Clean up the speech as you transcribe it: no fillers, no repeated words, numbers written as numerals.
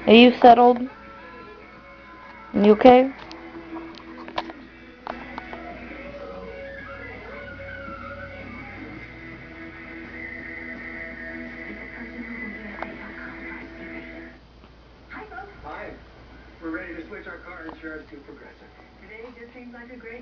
Are you settled? You okay? Hi. We're ready to switch our car insurance to Progressive. Today just seems like a great